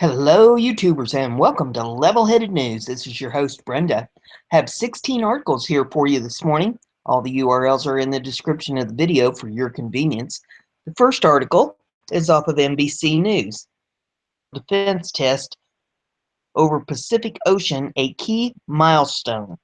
Hello, YouTubers, and welcome to Level-Headed News. This is your host, Brenda. I have 16 articles here for you this morning. All the URLs are in the description of the video for your convenience. The first article is off of NBC News. Defense test over Pacific Ocean, a key milestone.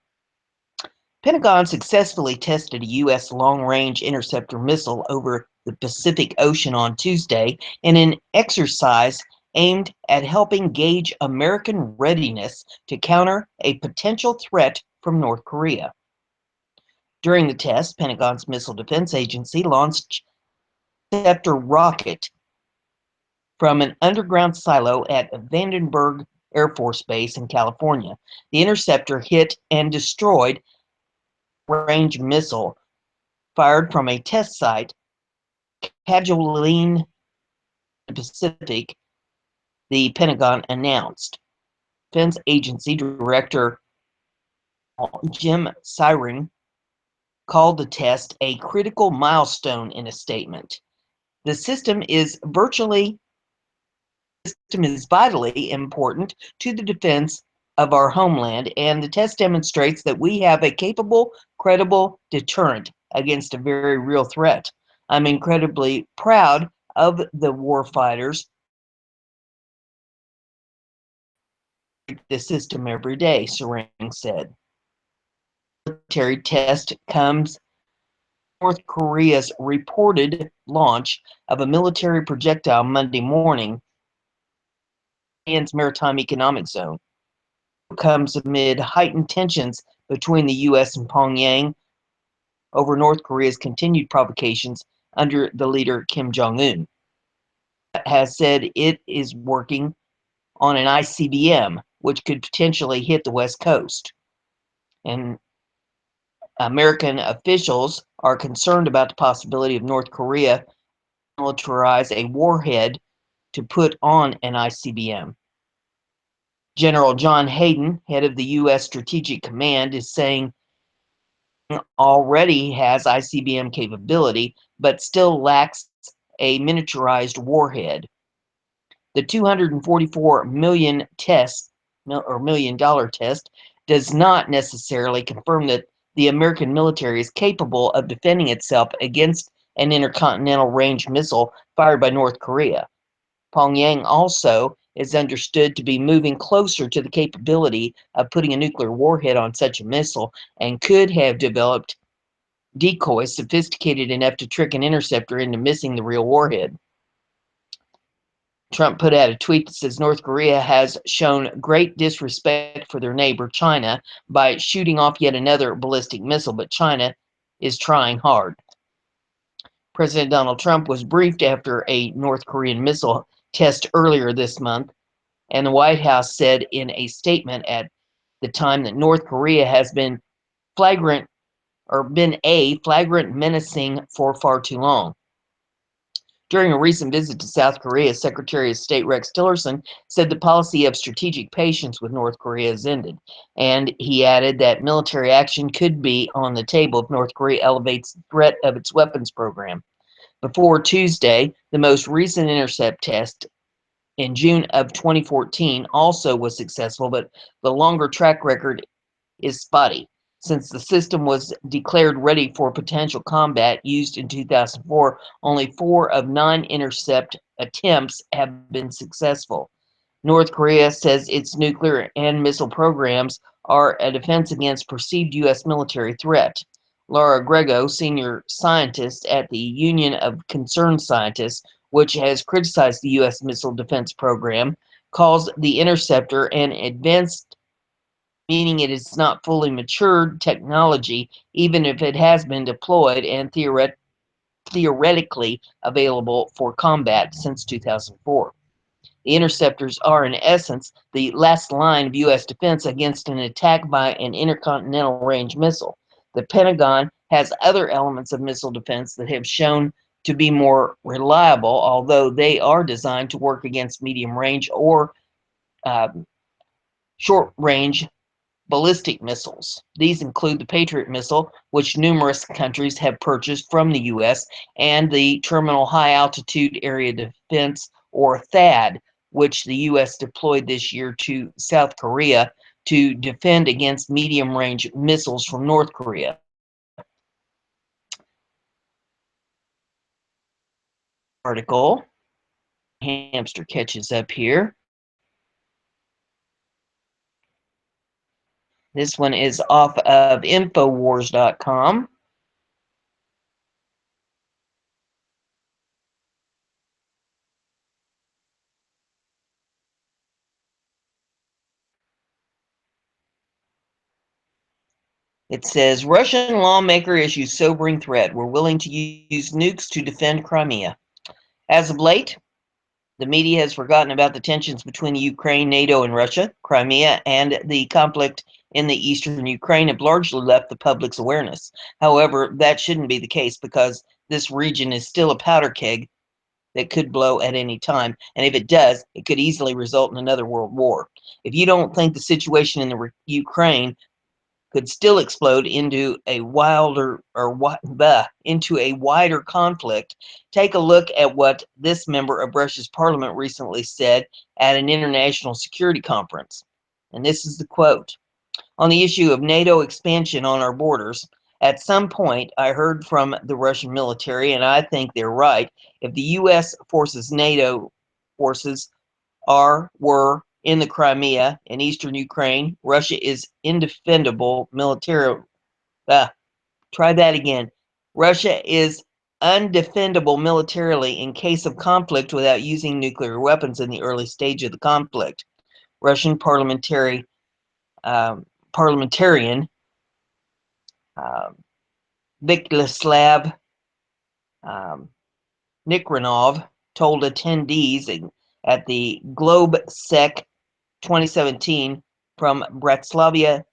Pentagon successfully tested a U.S. long-range interceptor missile over the Pacific Ocean on Tuesday in an exercise aimed at helping gauge American readiness to counter a potential threat from North Korea. During the test, Pentagon's Missile Defense Agency launched an interceptor rocket from an underground silo at Vandenberg Air Force Base in California. The interceptor hit and destroyed a range missile fired from a test site, Kwajalein Pacific, the Pentagon announced. Defense Agency Director Jim Siren called the test a critical milestone in a statement. The system is vitally important to the defense of our homeland, and the test demonstrates that we have a capable, credible deterrent against a very real threat. I'm incredibly proud of the warfighters the system every day, Sarang said. The military test comes North Korea's reported launch of a military projectile Monday morning in Japan's maritime economic zone. It comes amid heightened tensions between the U.S. and Pyongyang over North Korea's continued provocations under the leader Kim Jong-un. It has said it is working on an ICBM, which could potentially hit the West Coast. And American officials are concerned about the possibility of North Korea militarize a warhead to put on an ICBM. General John Hayden, head of the U.S. Strategic Command, is saying already has ICBM capability, but still lacks a miniaturized warhead. The $244 million test does not necessarily confirm that the American military is capable of defending itself against an intercontinental range missile fired by North Korea. Pyongyang also is understood to be moving closer to the capability of putting a nuclear warhead on such a missile and could have developed decoys sophisticated enough to trick an interceptor into missing the real warhead. Trump put out a tweet that says North Korea has shown great disrespect for their neighbor, China, by shooting off yet another ballistic missile, but China is trying hard. President Donald Trump was briefed after a North Korean missile test earlier this month, and the White House said in a statement at the time that North Korea has been a flagrant menacing for far too long. During a recent visit to South Korea, Secretary of State Rex Tillerson said the policy of strategic patience with North Korea has ended, and he added that military action could be on the table if North Korea elevates the threat of its weapons program. Before Tuesday, the most recent intercept test in June of 2014 also was successful, but the longer track record is spotty. Since the system was declared ready for potential combat used in 2004, only 4 of 9 intercept attempts have been successful. North Korea says its nuclear and missile programs are a defense against perceived U.S. military threat. Laura Grego, senior scientist at the Union of Concerned Scientists, which has criticized the U.S. missile defense program, calls the interceptor an advanced, meaning it is not fully matured technology, even if it has been deployed and theoretically available for combat since 2004. The interceptors are, in essence, the last line of U.S. defense against an attack by an intercontinental range missile. The Pentagon has other elements of missile defense that have shown to be more reliable, although they are designed to work against medium range or short range ballistic missiles. These include the Patriot missile, which numerous countries have purchased from the U.S., and the Terminal High Altitude Area Defense, or THAAD, which the U.S. deployed this year to South Korea to defend against medium-range missiles from North Korea. Article. Hamster catches up here. This one is off of Infowars.com. It says, Russian lawmaker issues sobering threat. We're willing to use nukes to defend Crimea. As of late, the media has forgotten about the tensions between Ukraine, NATO, and Russia. Crimea and the conflict in the eastern Ukraine have largely left the public's awareness. However, that shouldn't be the case because this region is still a powder keg that could blow at any time. And if it does, it could easily result in another world war. If you don't think the situation in the Ukraine could still explode into a into a wider conflict, take a look at what this member of Russia's parliament recently said at an international security conference. And this is the quote. On the issue of NATO expansion on our borders, at some point I heard from the Russian military, and I think they're right, if the U.S. NATO forces were in the Crimea and eastern Ukraine, Russia is indefendable militarily. Try that again. Russia is undefendable militarily in case of conflict without using nuclear weapons in the early stage of the conflict. Russian parliamentarian Vyacheslav Nikranov told attendees at the GlobeSec 2017 from Bratislava,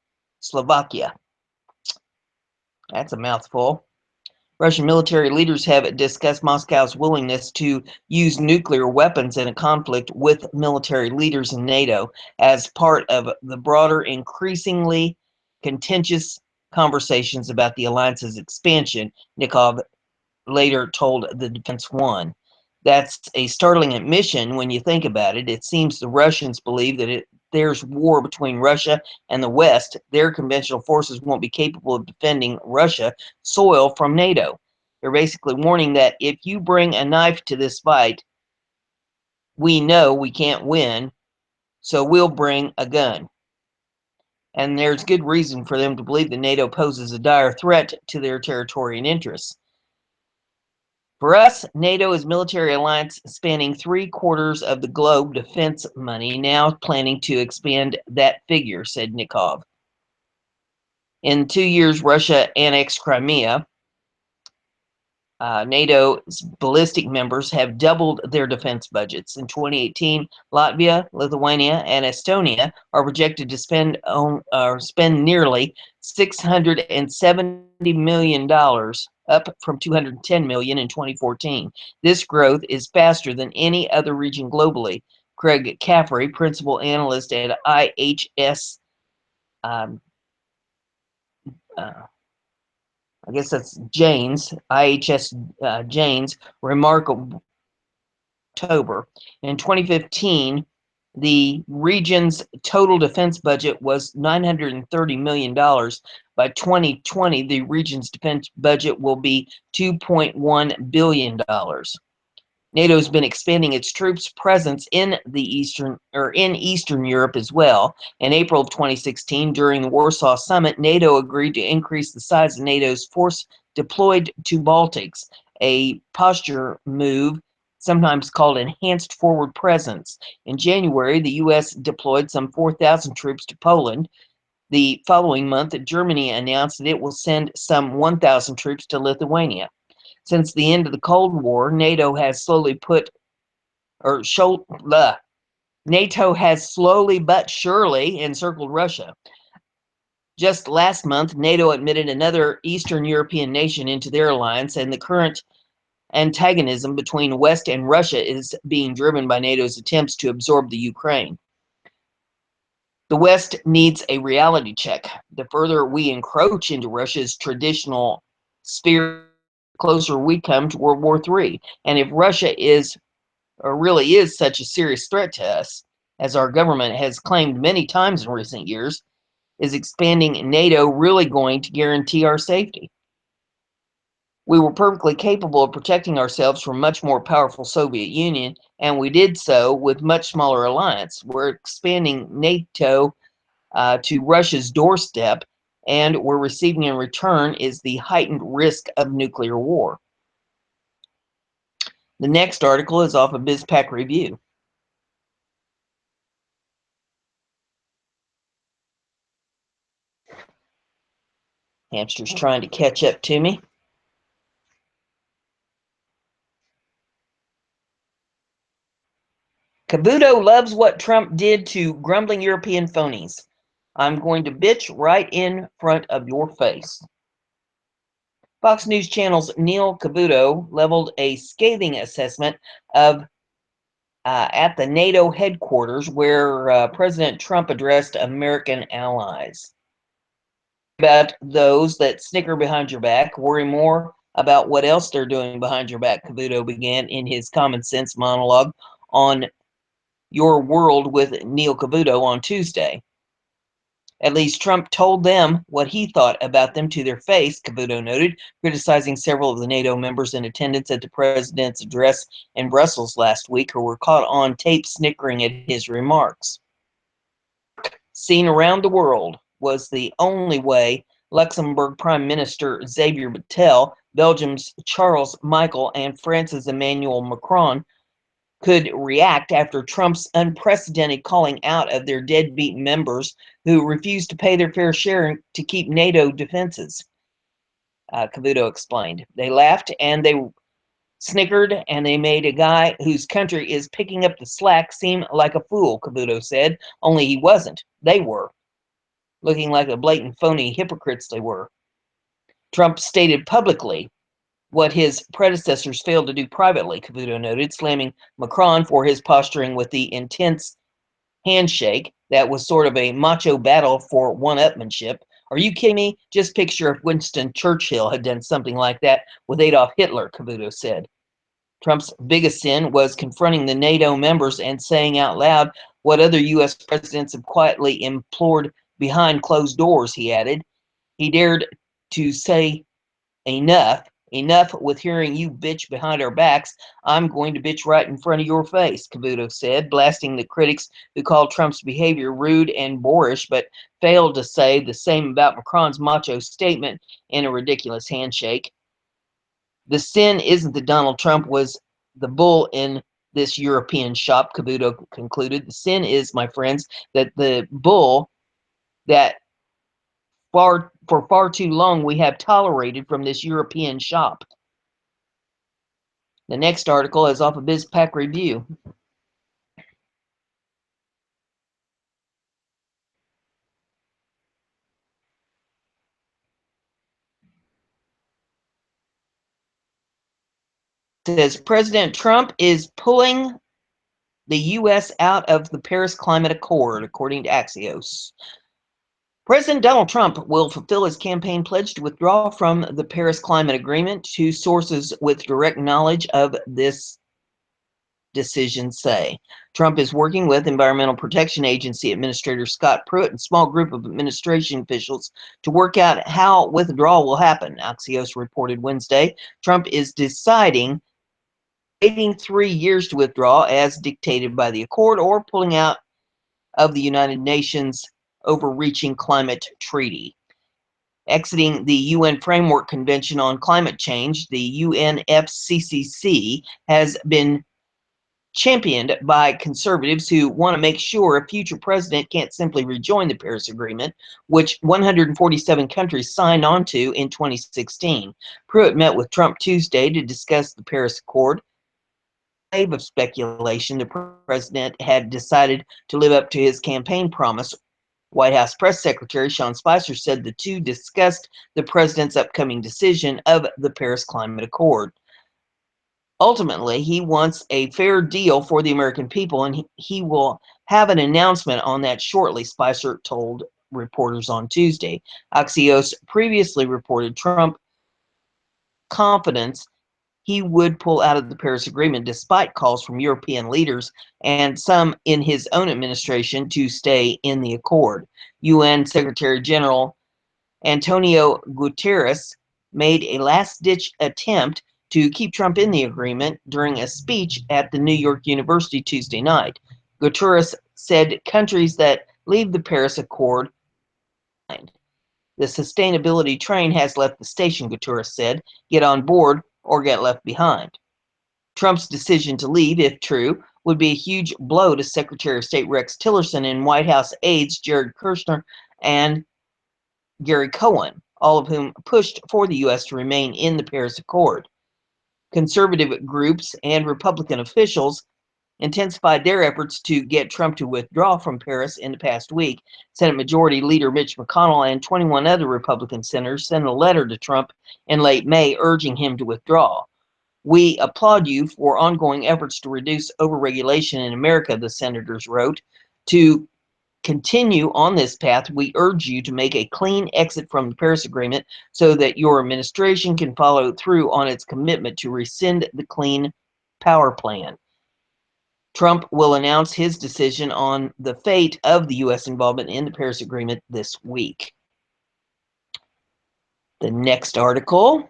Slovakia. That's a mouthful. Russian military leaders have discussed Moscow's willingness to use nuclear weapons in a conflict with military leaders in NATO as part of the broader, increasingly contentious conversations about the alliance's expansion, Nikov later told the Defense One. That's a startling admission when you think about it. It seems the Russians believe that if there's war between Russia and the West, their conventional forces won't be capable of defending Russia soil from NATO. They're basically warning that if you bring a knife to this fight, we know we can't win, so we'll bring a gun. And there's good reason for them to believe that NATO poses a dire threat to their territory and interests. For us, NATO is a military alliance spanning 3/4 of the globe defense money, now planning to expand that figure, said Nikov. In 2 years, Russia annexed Crimea. NATO's ballistic members have doubled their defense budgets. In 2018, Latvia, Lithuania, and Estonia are projected to spend nearly $670 million, up from $210 million in 2014. This growth is faster than any other region globally. Craig Caffrey, principal analyst at IHS I guess that's IHS Jane's remarkable October. In 2015, the region's total defense budget was $930 million. By 2020, the region's defense budget will be $2.1 billion. NATO's been expanding its troops presence in Eastern Europe as well. In April of 2016, during the Warsaw Summit, NATO agreed to increase the size of NATO's force deployed to Baltics, a posture move sometimes called enhanced forward presence. In January, the U.S. deployed some 4,000 troops to Poland. The following month, Germany announced that it will send some 1,000 troops to Lithuania. Since the end of the Cold War, NATO has slowly but surely encircled Russia. Just last month, NATO admitted another Eastern European nation into their alliance, and the current antagonism between West and Russia is being driven by NATO's attempts to absorb the Ukraine. The West needs a reality check. The further we encroach into Russia's traditional sphere, closer we come to World War III. And if Russia is really is such a serious threat to us, as our government has claimed many times in recent years. Is expanding NATO really going to guarantee our safety? We were perfectly capable of protecting ourselves from much more powerful Soviet Union, and we did so with much smaller alliance. We're expanding NATO to Russia's doorstep, and we're receiving in return is the heightened risk of nuclear war. The next article is off of BizPac Review. Hamster's trying to catch up to me. Cavuto loves what Trump did to grumbling European phonies. I'm going to bitch right in front of your face. Fox News Channel's Neil Cavuto leveled a scathing assessment of at the NATO headquarters where President Trump addressed American allies. About those that snicker behind your back, worry more about what else they're doing behind your back, Cavuto began in his common sense monologue on Your World with Neil Cavuto on Tuesday. At least Trump told them what he thought about them to their face, Cavuto noted, criticizing several of the NATO members in attendance at the president's address in Brussels last week who were caught on tape snickering at his remarks. Seen around the world was the only way Luxembourg Prime Minister Xavier Bettel, Belgium's Charles Michel, and France's Emmanuel Macron could react after Trump's unprecedented calling out of their deadbeat members who refused to pay their fair share to keep NATO defenses. Cavuto explained. They laughed and they snickered and they made a guy whose country is picking up the slack seem like a fool, Cavuto said. Only he wasn't. They were. Looking like the blatant phony hypocrites they were. Trump stated publicly what his predecessors failed to do privately, Cavuto noted, slamming Macron for his posturing with the intense handshake that was sort of a macho battle for one-upmanship. Are you kidding me? Just picture if Winston Churchill had done something like that with Adolf Hitler, Cavuto said. Trump's biggest sin was confronting the NATO members and saying out loud what other U.S. presidents have quietly implored behind closed doors, he added. He dared to say enough with hearing you bitch behind our backs. I'm going to bitch right in front of your face, Cavuto said, blasting the critics who called Trump's behavior rude and boorish, but failed to say the same about Macron's macho statement in a ridiculous handshake. The sin isn't that Donald Trump was the bull in this European shop, Cavuto concluded. The sin is, my friends, that the bull that for far too long we have tolerated from this European shop. The next article is off of BizPac Review. It says President Trump is pulling the U.S. out of the Paris Climate Accord, according to Axios. President Donald Trump will fulfill his campaign pledge to withdraw from the Paris Climate Agreement. Two sources with direct knowledge of this decision say. Trump is working with Environmental Protection Agency Administrator Scott Pruitt and a small group of administration officials to work out how withdrawal will happen, Axios reported Wednesday. Trump is deciding waiting 3 years to withdraw as dictated by the accord or pulling out of the United Nations overreaching climate treaty. Exiting the UN Framework Convention on Climate Change, the UNFCCC has been championed by conservatives who want to make sure a future president can't simply rejoin the Paris Agreement, which 147 countries signed on to in 2016. Pruitt met with Trump Tuesday to discuss the Paris Accord. Wave of speculation, the president had decided to live up to his campaign promise. White House Press Secretary Sean Spicer said the two discussed the president's upcoming decision of the Paris Climate Accord. Ultimately, he wants a fair deal for the American people, and he will have an announcement on that shortly, Spicer told reporters on Tuesday. Axios previously reported Trump confidence he would pull out of the Paris Agreement despite calls from European leaders and some in his own administration to stay in the accord. UN Secretary General Antonio Guterres made a last-ditch attempt to keep Trump in the agreement during a speech at the New York University Tuesday night. Guterres said countries that leave the Paris Accord. The sustainability train has left the station, Guterres said. Get on board or get left behind. Trump's decision to leave, if true, would be a huge blow to Secretary of State Rex Tillerson and White House aides Jared Kushner and Gary Cohen, all of whom pushed for the U.S. to remain in the Paris Accord. Conservative groups and Republican officials intensified their efforts to get Trump to withdraw from Paris in the past week. Senate Majority Leader Mitch McConnell and 21 other Republican senators sent a letter to Trump in late May urging him to withdraw. We applaud you for ongoing efforts to reduce overregulation in America, the senators wrote. To continue on this path, we urge you to make a clean exit from the Paris Agreement so that your administration can follow through on its commitment to rescind the Clean Power Plan. Trump will announce his decision on the fate of the U.S. involvement in the Paris Agreement this week. The next article.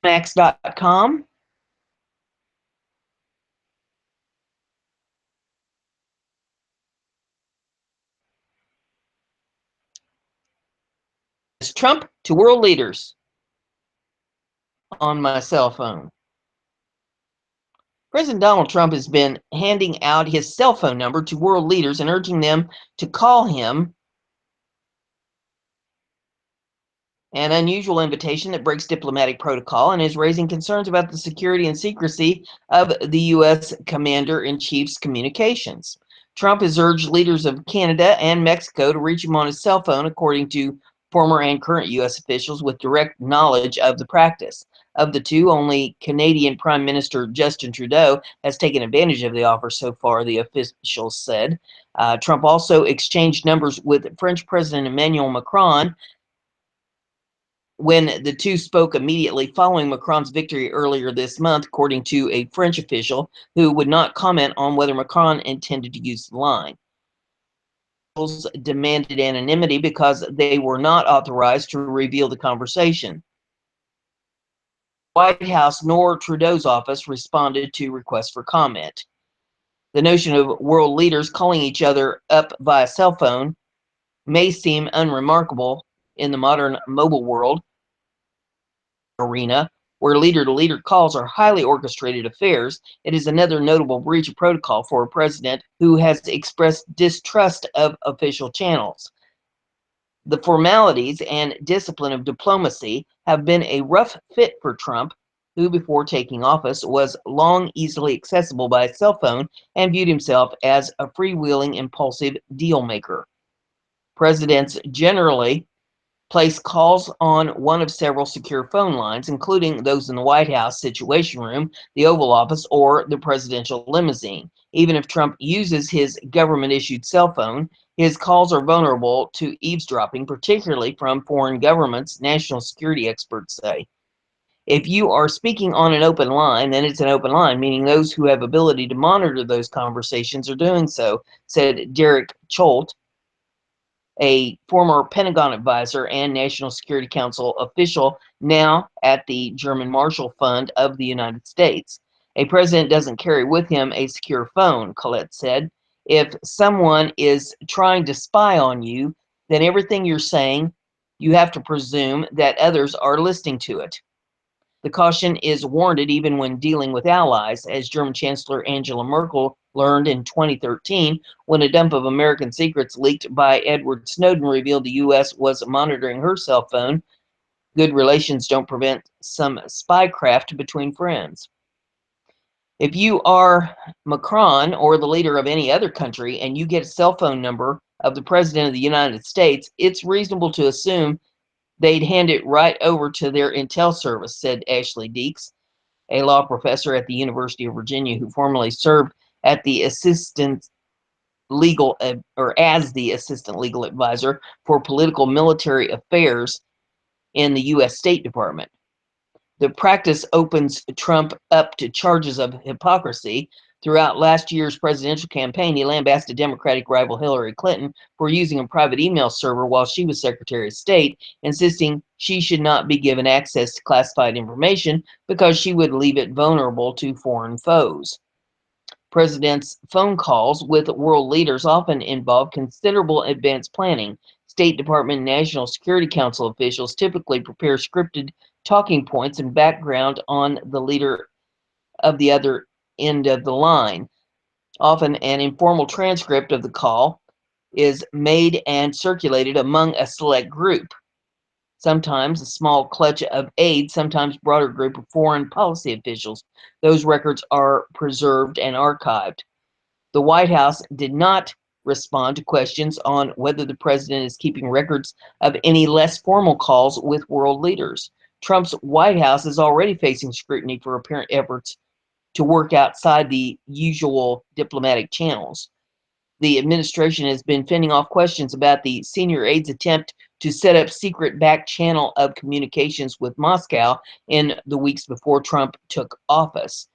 Max.com. Trump to world leaders on my cell phone. President Donald Trump has been handing out his cell phone number to world leaders and urging them to call him. An unusual invitation that breaks diplomatic protocol and is raising concerns about the security and secrecy of the U.S. Commander-in-Chief's communications. Trump has urged leaders of Canada and Mexico to reach him on his cell phone, according to former and current U.S. officials with direct knowledge of the practice. Of the two, only Canadian Prime Minister Justin Trudeau has taken advantage of the offer so far, the officials said. Trump also exchanged numbers with French President Emmanuel Macron when the two spoke immediately following Macron's victory earlier this month, according to a French official who would not comment on whether Macron intended to use the line. Officials demanded anonymity because they were not authorized to reveal the conversation. White House nor Trudeau's office responded to requests for comment. The notion of world leaders calling each other up via cell phone may seem unremarkable in the modern mobile world arena, where leader-to-leader calls are highly orchestrated affairs. It is another notable breach of protocol for a president who has expressed distrust of official channels. The formalities and discipline of diplomacy have been a rough fit for Trump, who before taking office was long easily accessible by cell phone and viewed himself as a freewheeling, impulsive deal maker. Presidents generally place calls on one of several secure phone lines, including those in the White House Situation Room, the Oval Office, or the presidential limousine. Even if Trump uses his government-issued cell phone, his calls are vulnerable to eavesdropping, particularly from foreign governments, national security experts say. If you are speaking on an open line, then it's an open line, meaning those who have ability to monitor those conversations are doing so, said Derek Chollet, a former Pentagon advisor and National Security Council official now at the German Marshall Fund of the United States. A president doesn't carry with him a secure phone, Collette said. If someone is trying to spy on you, then everything you're saying, you have to presume that others are listening to it. The caution is warranted even when dealing with allies, as German Chancellor Angela Merkel learned in 2013 when a dump of American secrets leaked by Edward Snowden revealed the U.S. was monitoring her cell phone. Good relations don't prevent some spycraft between friends. If you are Macron or the leader of any other country and you get a cell phone number of the President of the United States, it's reasonable to assume they'd hand it right over to their intel service, said Ashley Deeks, a law professor at the University of Virginia who formerly served at the Assistant as the assistant legal advisor for political military affairs in the U.S. State Department. The practice opens Trump up to charges of hypocrisy. Throughout last year's presidential campaign, he lambasted Democratic rival Hillary Clinton for using a private email server while she was Secretary of State, insisting she should not be given access to classified information because she would leave it vulnerable to foreign foes. President's phone calls with world leaders often involve considerable advanced planning. State Department and National Security Council officials typically prepare scripted talking points and background on the leader of the other end of the line. Often an informal transcript of the call is made and circulated among a select group. Sometimes a small clutch of aides, sometimes broader group of foreign policy officials. Those records are preserved and archived. The White House did not respond to questions on whether the president is keeping records of any less formal calls with world leaders. Trump's White House is already facing scrutiny for apparent efforts to work outside the usual diplomatic channels. The administration has been fending off questions about the senior aide's attempt to set up secret back channel of communications with Moscow in the weeks before Trump took office.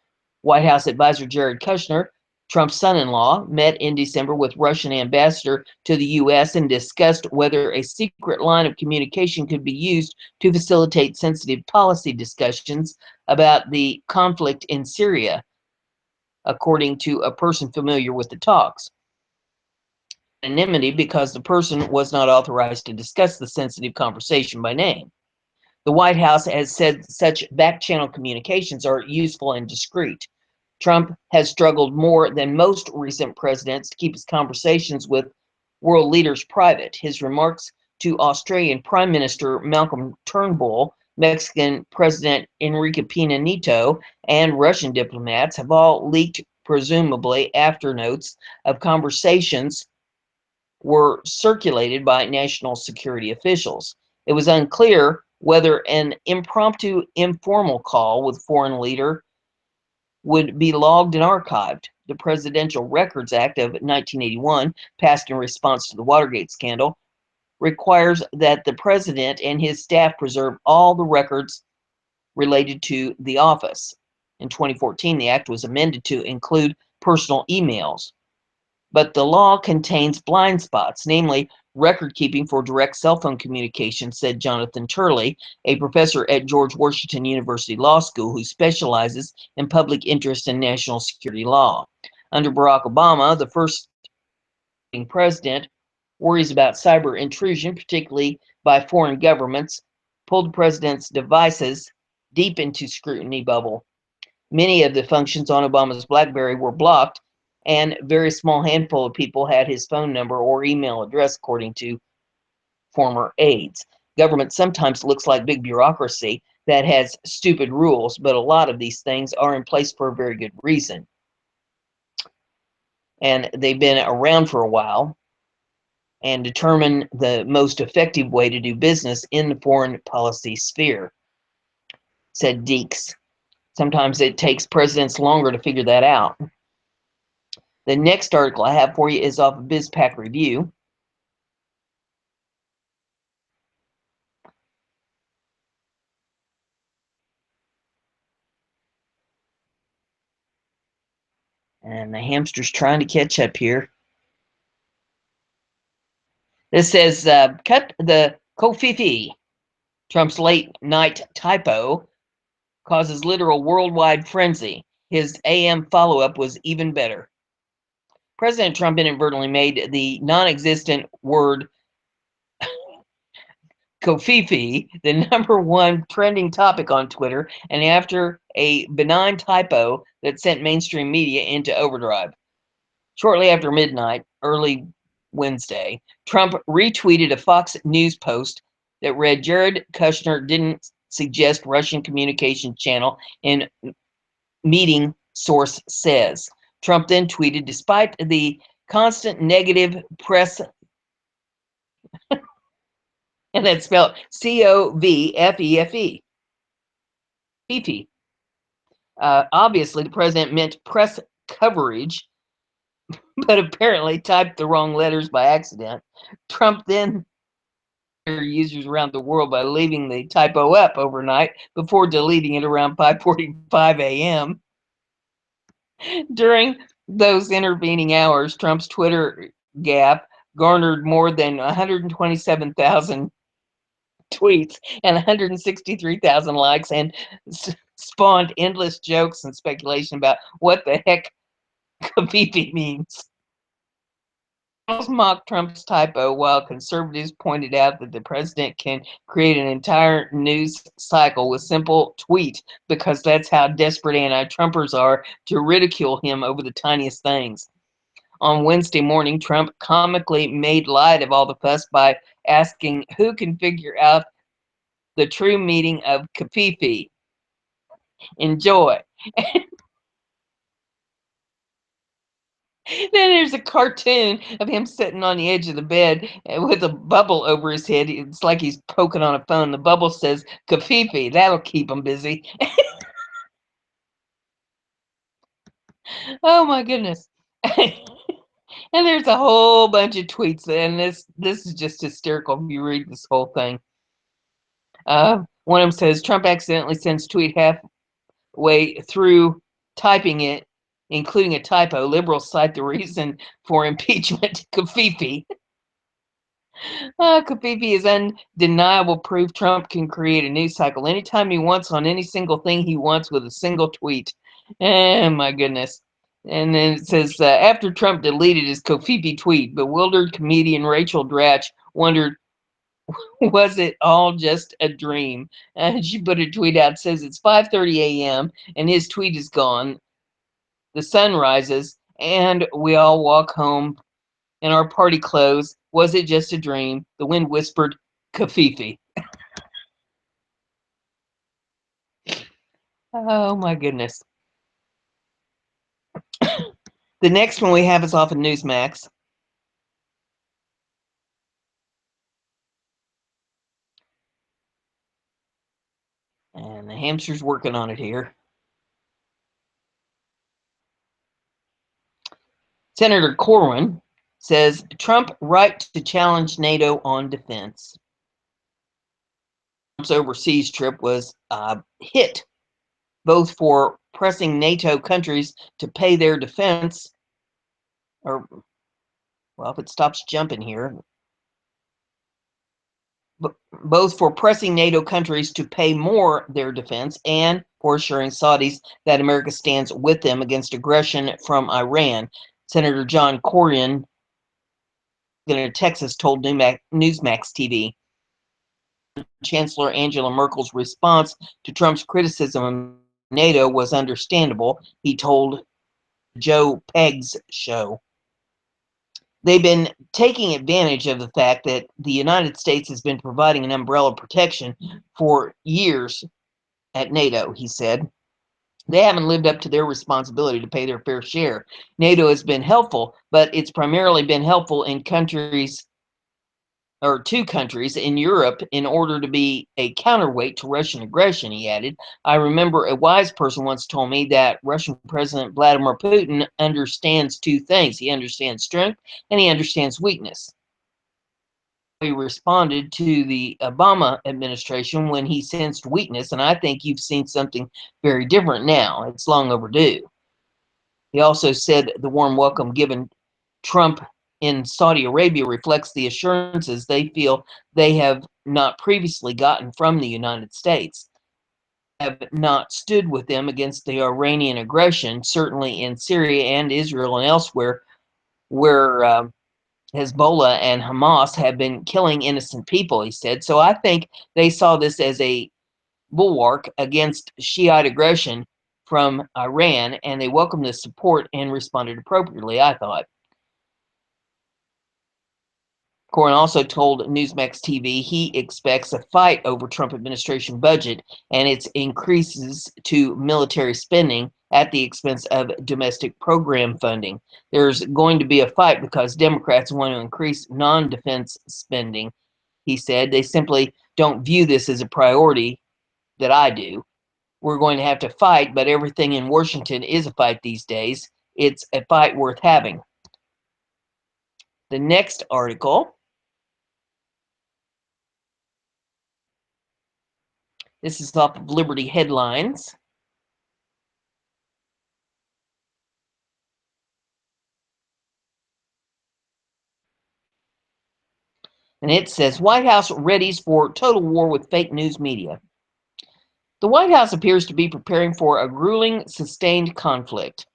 White House advisor Jared Kushner, Trump's son-in-law, met in December with Russian ambassador to the U.S. and discussed whether a secret line of communication could be used to facilitate sensitive policy discussions about the conflict in Syria, according to a person familiar with the talks. Anonymity because the person was not authorized to discuss the sensitive conversation by name. The White House has said such back-channel communications are useful and discreet. Trump has struggled more than most recent presidents to keep his conversations with world leaders private. His remarks to Australian Prime Minister Malcolm Turnbull, Mexican President Enrique Pena Nieto, and Russian diplomats have all leaked, presumably after notes of conversations were circulated by national security officials. It was unclear whether an impromptu, informal call with foreign leader would be logged and archived. The Presidential Records Act of 1981, passed in response to the Watergate scandal, requires that the president and his staff preserve all the records related to the office. In 2014, the act was amended to include personal emails. But the law contains blind spots, namely record keeping for direct cell phone communication, said Jonathan Turley, a professor at George Washington University Law School who specializes in public interest and national security law. Under Barack Obama, the first president, worries about cyber intrusion, particularly by foreign governments, pulled the president's devices deep into scrutiny bubble. Many of the functions on Obama's BlackBerry were blocked, and a very small handful of people had his phone number or email address, according to former aides. Government sometimes looks like big bureaucracy that has stupid rules, but a lot of these things are in place for a very good reason. And they've been around for a while and determine the most effective way to do business in the foreign policy sphere, said Deeks. Sometimes it takes presidents longer to figure that out. The next article I have for you is off of BizPac Review. And the hamster's trying to catch up here. This says, cut the Kofifi. Trump's late night typo causes literal worldwide frenzy. His AM follow-up was even better. President Trump inadvertently made the non-existent word Kofifi the #1 trending topic on Twitter, and after a benign typo that sent mainstream media into overdrive. Shortly after midnight, early Wednesday, Trump retweeted a Fox News post that read, Jared Kushner didn't suggest Russian communication channel in meeting, source says. Trump then tweeted, despite the constant negative press, and that's spelled Covfefe. Fifi. Obviously, the president meant press coverage but apparently typed the wrong letters by accident. Trump then users around the world by leaving the typo up overnight before deleting it around 5:45 a.m. During those intervening hours, Trump's Twitter gap garnered more than 127,000 tweets and 163,000 likes and spawned endless jokes and speculation about what the heck Khabibi means. Mocked Trump's typo, while conservatives pointed out that the president can create an entire news cycle with simple tweet because that's how desperate anti-Trumpers are to ridicule him over the tiniest things. On Wednesday morning, Trump comically made light of all the fuss by asking who can figure out the true meaning of Kafifi. Enjoy. Then there's a cartoon of him sitting on the edge of the bed with a bubble over his head. It's like he's poking on a phone. The bubble says Kafifi. That'll keep him busy. Oh my goodness. And there's a whole bunch of tweets, and this is just hysterical if you read this whole thing. One of them says Trump accidentally sends tweet halfway through typing it, including a typo. Liberals cite the reason for impeachment, Kafifi. Kafifi is undeniable proof Trump can create a news cycle anytime he wants on any single thing he wants with a single tweet. My goodness. And then it says, after Trump deleted his Kofifi tweet, bewildered comedian Rachel Dratch wondered, was it all just a dream? And she put a tweet out, says it's 5:30 a.m. and his tweet is gone. The sun rises and we all walk home in our party clothes. Was it just a dream? The wind whispered, Kafifi. Oh my goodness. The next one we have is off of Newsmax. And the hamster's working on it here. Senator Corwin says Trump right to challenge NATO on defense. Trump's overseas trip was hit both for pressing NATO countries to pay their defense, or, well, if it stops jumping here, both for pressing NATO countries to pay more their defense and for assuring Saudis that America stands with them against aggression from Iran. Senator John Cornyn of Texas told Newsmax TV. Chancellor Angela Merkel's response to Trump's criticism of NATO was understandable, he told Joe Pegg's show. They've been taking advantage of the fact that the United States has been providing an umbrella protection for years at NATO, he said. They haven't lived up to their responsibility to pay their fair share. NATO has been helpful, but it's primarily been helpful in countries or two countries in Europe in order to be a counterweight to Russian aggression, he added. I remember a wise person once told me that Russian President Vladimir Putin understands two things. He understands strength and he understands weakness. He responded to the Obama administration when he sensed weakness, and I think you've seen something very different now. It's long overdue. He also said the warm welcome given Trump in Saudi Arabia reflects the assurances they feel they have not previously gotten from the United States. Have not stood with them against the Iranian aggression, certainly in Syria and Israel and elsewhere, where Hezbollah and Hamas have been killing innocent people, he said. So I think they saw this as a bulwark against Shiite aggression from Iran, and they welcomed the support and responded appropriately, I thought. Cornyn also told Newsmax TV he expects a fight over Trump administration budget and its increases to military spending at the expense of domestic program funding. There's going to be a fight because Democrats want to increase non-defense spending, he said. They simply don't view this as a priority that I do. We're going to have to fight, but everything in Washington is a fight these days. It's a fight worth having. The next article, this is off of Liberty Headlines. And it says, White House readies for total war with fake news media. The White House appears to be preparing for a grueling, sustained conflict,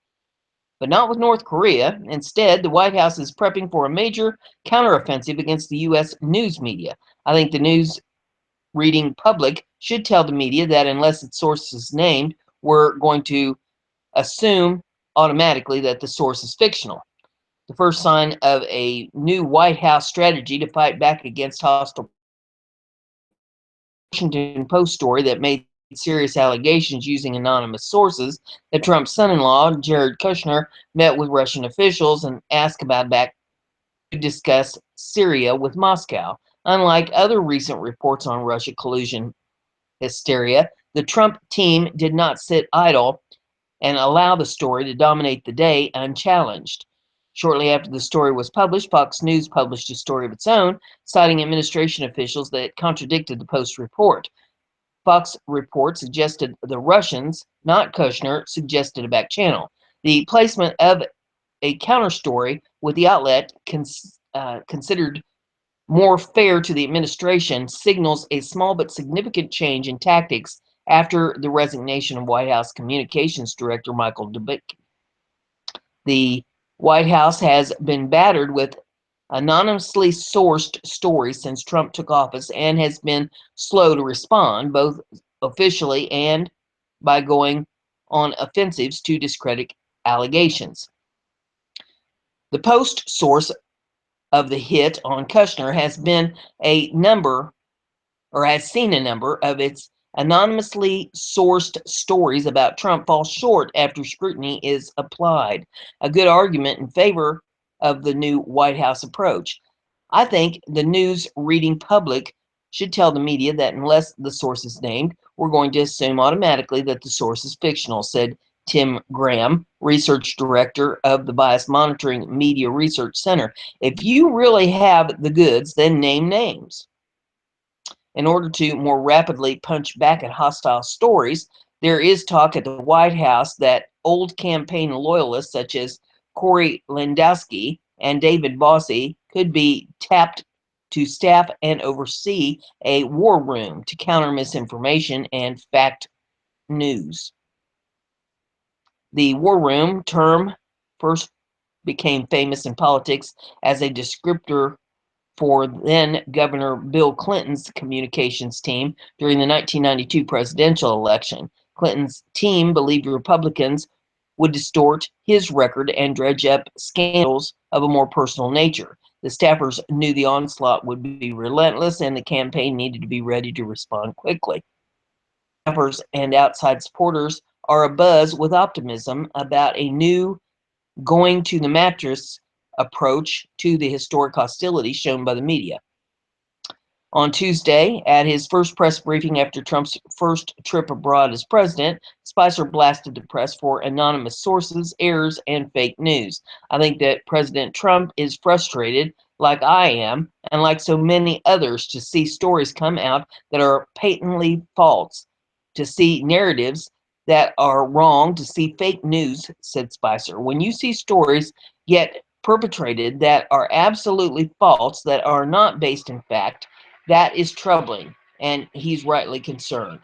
but not with North Korea. Instead, the White House is prepping for a major counteroffensive against the U.S. news media. I think the news reading public should tell the media that unless its source is named, we're going to assume automatically that the source is fictional. The first sign of a new White House strategy to fight back against hostile Washington Post story that made serious allegations using anonymous sources that Trump's son-in-law, Jared Kushner, met with Russian officials and asked about back to discuss Syria with Moscow. Unlike other recent reports on Russia collusion hysteria, the Trump team did not sit idle and allow the story to dominate the day unchallenged. Shortly after the story was published, Fox News published a story of its own, citing administration officials that contradicted the Post report. Fox report suggested the Russians, not Kushner, suggested a back channel. The placement of a counter story with the outlet considered more fair to the administration signals a small but significant change in tactics after the resignation of White House Communications Director Michael Dubik. The White House has been battered with anonymously sourced stories since Trump took office and has been slow to respond, both officially and by going on offensives to discredit allegations. The Post source of the hit on Kushner has been a number or has seen a number of its anonymously sourced stories about Trump fall short after scrutiny is applied. A good argument in favor of the new White House approach. I think the news reading public should tell the media that unless the source is named, we're going to assume automatically that the source is fictional, said Tim Graham, research director of the Bias Monitoring Media Research Center. If you really have the goods, then name names. In order to more rapidly punch back at hostile stories, there is talk at the White House that old campaign loyalists such as Corey Lewandowski and David Bossie could be tapped to staff and oversee a war room to counter misinformation and fact news. The war room term first became famous in politics as a descriptor for then Governor Bill Clinton's communications team during the 1992 presidential election. Clinton's team believed Republicans would distort his record and dredge up scandals of a more personal nature. The staffers knew the onslaught would be relentless and the campaign needed to be ready to respond quickly. Staffers and outside supporters are abuzz with optimism about a new going to the mattress approach to the historic hostility shown by the media. On Tuesday, at his first press briefing after Trump's first trip abroad as president, Spicer blasted the press for anonymous sources, errors, and fake news. I think that President Trump is frustrated, like I am, and like so many others, to see stories come out that are patently false, to see narratives that are wrong, to see fake news, said Spicer. When you see stories get perpetrated that are absolutely false, that are not based in fact, that is troubling, and he's rightly concerned.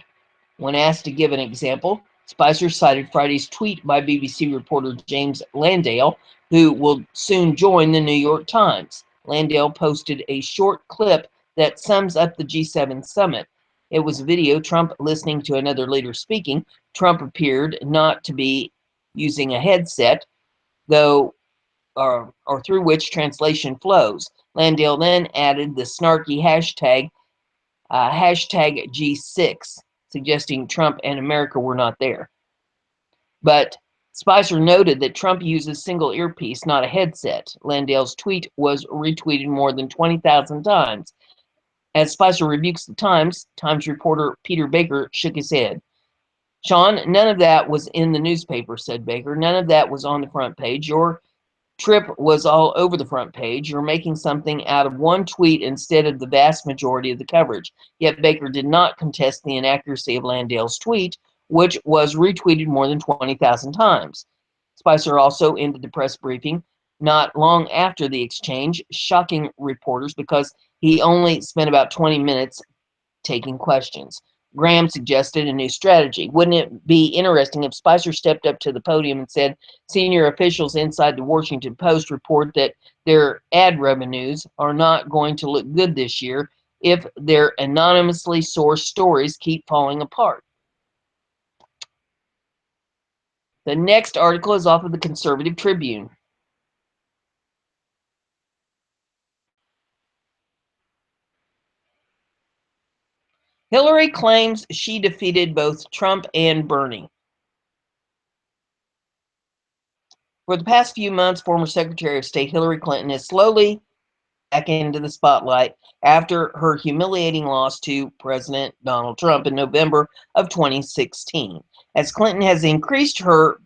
When asked to give an example, Spicer cited Friday's tweet by BBC reporter James Landale, who will soon join the New York Times. Landale posted a short clip that sums up the G7 summit. It was a video Trump listening to another leader speaking. Trump appeared not to be using a headset, though, or through which translation flows. Landale then added the snarky hashtag G6, suggesting Trump and America were not there. But Spicer noted that Trump uses single earpiece, not a headset. Landale's tweet was retweeted more than 20,000 times. As Spicer rebukes the Times reporter Peter Baker shook his head. Sean, none of that was in the newspaper, said Baker. None of that was on the front page. Your Tripp was all over the front page. You're making something out of one tweet instead of the vast majority of the coverage. Yet Baker did not contest the inaccuracy of Landale's tweet, which was retweeted more than 20,000 times. Spicer also ended the press briefing not long after the exchange, shocking reporters because he only spent about 20 minutes taking questions. Graham suggested a new strategy. Wouldn't it be interesting if Spicer stepped up to the podium and said, senior officials inside the Washington Post report that their ad revenues are not going to look good this year if their anonymously sourced stories keep falling apart? The next article is off of the Conservative Tribune. Hillary claims she defeated both Trump and Bernie. For the past few months, former Secretary of State Hillary Clinton has slowly back into the spotlight after her humiliating loss to President Donald Trump in November of 2016. As Clinton has increased her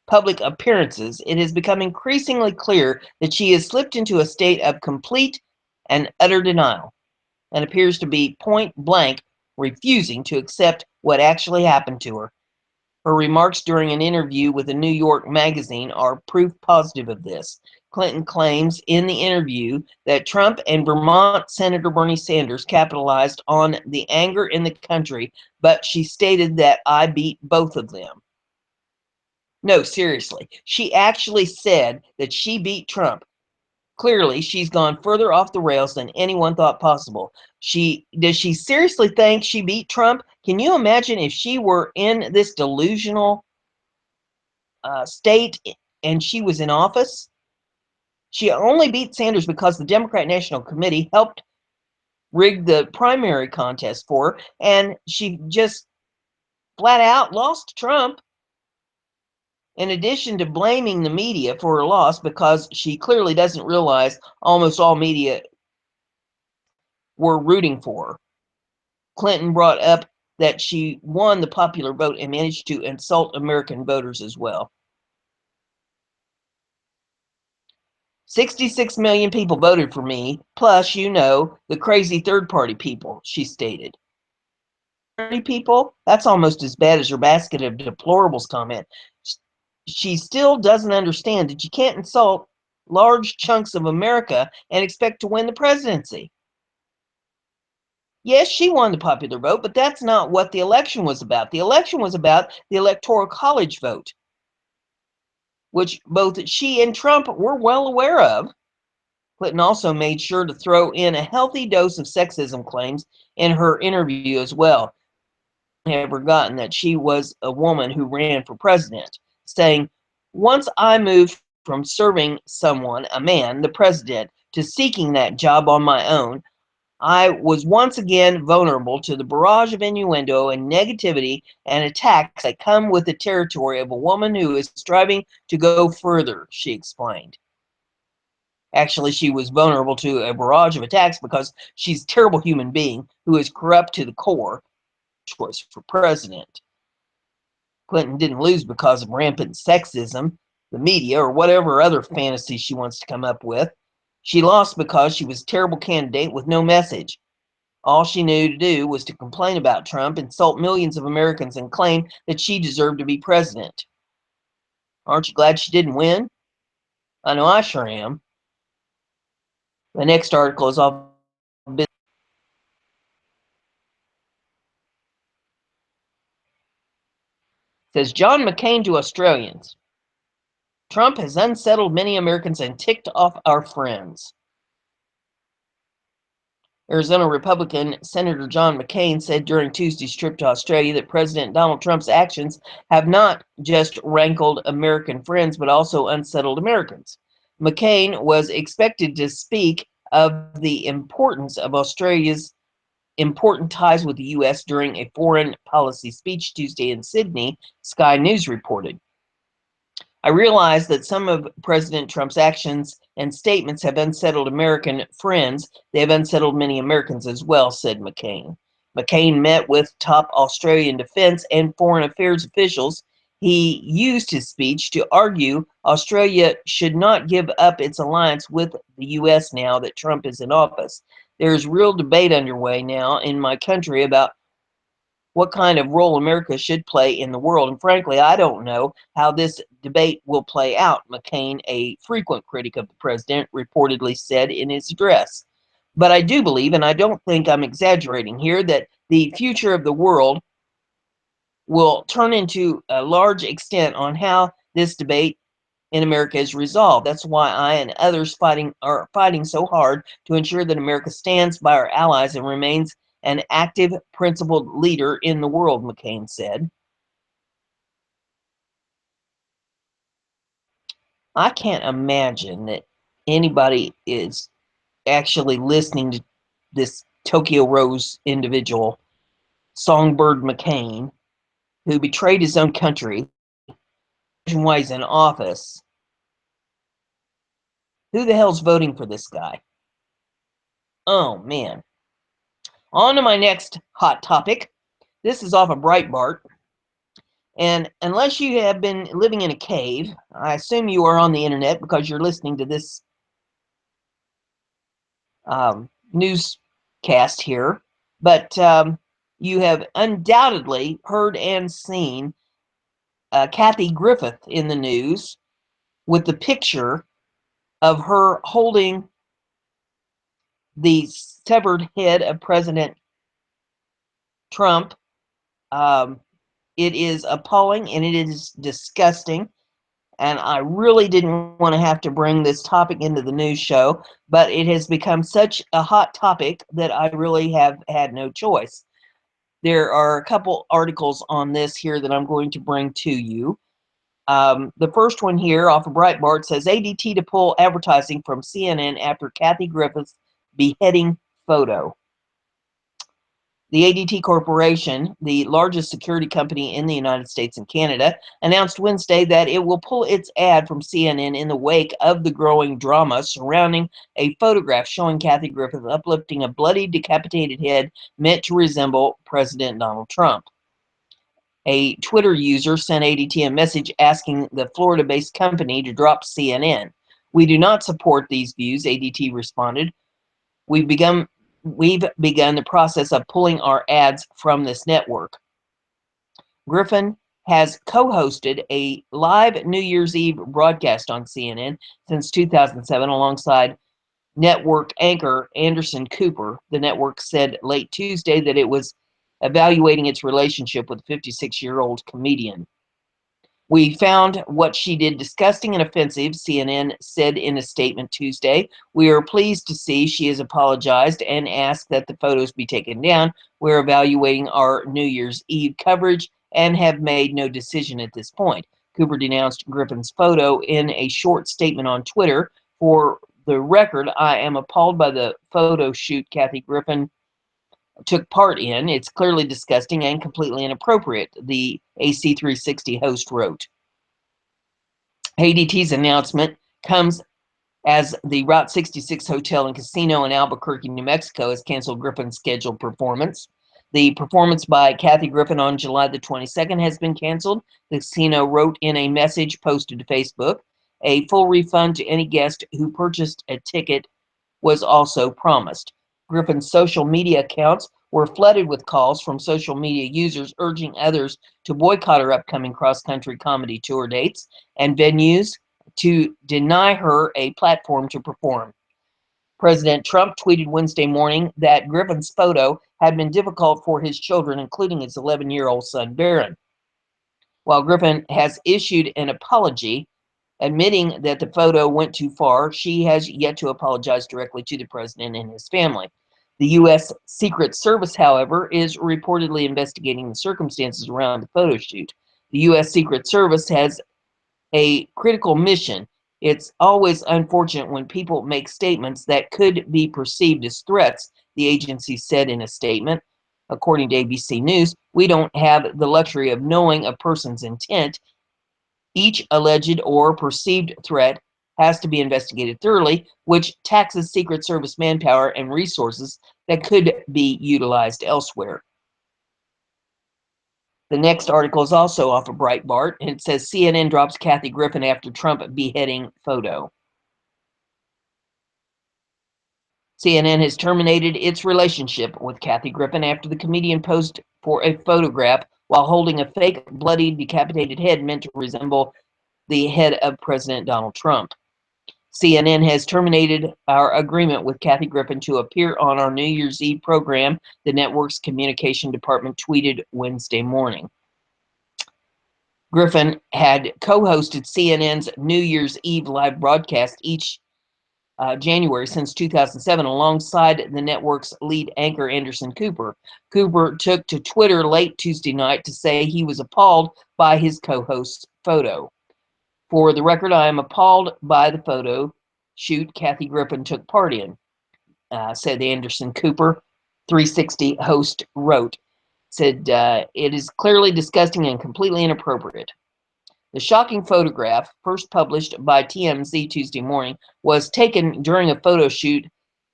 public appearances, it has become increasingly clear that she has slipped into a state of complete and utter denial and appears to be point blank refusing to accept what actually happened to her. Her remarks during an interview with a New York magazine are proof positive of this. Clinton claims in the interview that Trump and Vermont Senator Bernie Sanders capitalized on the anger in the country, but she stated that I beat both of them. No, seriously. She actually said that she beat Trump. Clearly, she's gone further off the rails than anyone thought possible. Does she seriously think she beat Trump? Can you imagine if she were in this delusional state and she was in office? She only beat Sanders because the Democrat National Committee helped rig the primary contest for her, and she just flat out lost to Trump. In addition to blaming the media for her loss because she clearly doesn't realize almost all media were rooting for her, Clinton brought up that she won the popular vote and managed to insult American voters as well. 66 million people voted for me, plus, the crazy third-party people, she stated. Third-party people? That's almost as bad as your basket of deplorables comment. She still doesn't understand that you can't insult large chunks of America and expect to win the presidency. Yes, she won the popular vote, but that's not what the election was about. The election was about the Electoral College vote, which both she and Trump were well aware of. Clinton also made sure to throw in a healthy dose of sexism claims in her interview as well. I have forgotten that she was a woman who ran for president, saying, once I moved from serving someone, a man, the president, to seeking that job on my own, I was once again vulnerable to the barrage of innuendo and negativity and attacks that come with the territory of a woman who is striving to go further, she explained. Actually, she was vulnerable to a barrage of attacks because she's a terrible human being who is corrupt to the core. Choice for president. Clinton didn't lose because of rampant sexism, the media, or whatever other fantasy she wants to come up with. She lost because she was a terrible candidate with no message. All she knew to do was to complain about Trump, insult millions of Americans, and claim that she deserved to be president. Aren't you glad she didn't win? I know I sure am. The next article is off. Says John McCain to Australians. Trump has unsettled many Americans and ticked off our friends. Arizona Republican Senator John McCain said during Tuesday's trip to Australia that President Donald Trump's actions have not just rankled American friends, but also unsettled Americans. McCain was expected to speak of the importance of Australia's important ties with the U.S. during a foreign policy speech Tuesday in Sydney, Sky News reported. I realize that some of President Trump's actions and statements have unsettled American friends. They have unsettled many Americans as well, said McCain. McCain met with top Australian defense and foreign affairs officials He used his speech to argue Australia should not give up its alliance with the U.S. now that Trump is in office. There's real debate underway now in my country about what kind of role America should play in the world. And frankly, I don't know how this debate will play out, McCain, a frequent critic of the president, reportedly said in his address. But I do believe, and I don't think I'm exaggerating here, that the future of the world will turn into a large extent on how this debate in America is resolved. That's why I and others are fighting so hard to ensure that America stands by our allies and remains an active, principled leader in the world, McCain said. I can't imagine that anybody is actually listening to this Tokyo Rose individual, Songbird McCain, who betrayed his own country, why he's in office. Who the hell's voting for this guy? Oh, man. On to my next hot topic. This is off of Breitbart. And unless you have been living in a cave, I assume you are on the internet because you're listening to this newscast here. But you have undoubtedly heard and seen Kathy Griffith in the news with the picture of her holding the severed head of President Trump. It is appalling and it is disgusting. And I really didn't want to have to bring this topic into the news show, but it has become such a hot topic that I really have had no choice. There are a couple articles on this here that I'm going to bring to you. The first one here off of Breitbart says ADT to pull advertising from CNN after Kathy Griffith's beheading photo. The ADT Corporation, the largest security company in the United States and Canada, announced Wednesday that it will pull its ad from CNN in the wake of the growing drama surrounding a photograph showing Kathy Griffith uplifting a bloody, decapitated head meant to resemble President Donald Trump. A Twitter user sent ADT a message asking the Florida-based company to drop CNN. "We do not support these views," ADT responded. We've begun the process of pulling our ads from this network." Griffin has co-hosted a live New Year's Eve broadcast on CNN since 2007 alongside network anchor Anderson Cooper. The network said late Tuesday that it was evaluating its relationship with the 56-year-old comedian. "We found what she did disgusting and offensive," CNN said in a statement Tuesday. "We are pleased to see she has apologized and asked that the photos be taken down. We're evaluating our New Year's Eve coverage and have made no decision at this point." Cooper denounced Griffin's photo in a short statement on Twitter. "For the record, I am appalled by the photo shoot Kathy Griffin took part in. It's clearly disgusting and completely inappropriate," the AC360 host wrote. ADT's announcement comes as the Route 66 Hotel and Casino in Albuquerque, New Mexico has canceled Griffin's scheduled performance. The performance by Kathy Griffin on July the 22nd has been canceled. The casino wrote in a message posted to Facebook. A full refund to any guest who purchased a ticket was also promised. Griffin's social media accounts were flooded with calls from social media users urging others to boycott her upcoming cross-country comedy tour dates and venues to deny her a platform to perform. President Trump tweeted Wednesday morning that Griffin's photo had been difficult for his children, including his 11-year-old son, Barron. While Griffin has issued an apology, admitting that the photo went too far, she has yet to apologize directly to the president and his family. The U.S. Secret Service, however, is reportedly investigating the circumstances around the photo shoot. The U.S. Secret Service has a critical mission. It's always unfortunate when people make statements that could be perceived as threats, the agency said in a statement. According to ABC News, "We don't have the luxury of knowing a person's intent. Each alleged or perceived threat has to be investigated thoroughly, which taxes Secret Service manpower and resources that could be utilized elsewhere." The next article is also off of Breitbart, and it says CNN drops Kathy Griffin after Trump beheading photo. CNN has terminated its relationship with Kathy Griffin after the comedian posed for a photograph while holding a fake, bloodied, decapitated head meant to resemble the head of President Donald Trump. CNN has terminated our agreement with Kathy Griffin to appear on our New Year's Eve program, the network's communication department tweeted Wednesday morning. Griffin had co-hosted CNN's New Year's Eve live broadcast each January since 2007 alongside the network's lead anchor Anderson Cooper. Cooper took to Twitter late Tuesday night to say he was appalled by his co-host's photo. For the record, I am appalled by the photo shoot Kathy Griffin took part in, said Anderson Cooper. 360 host wrote, said, it is clearly disgusting and completely inappropriate. The shocking photograph, first published by TMZ Tuesday morning, was taken during a photo shoot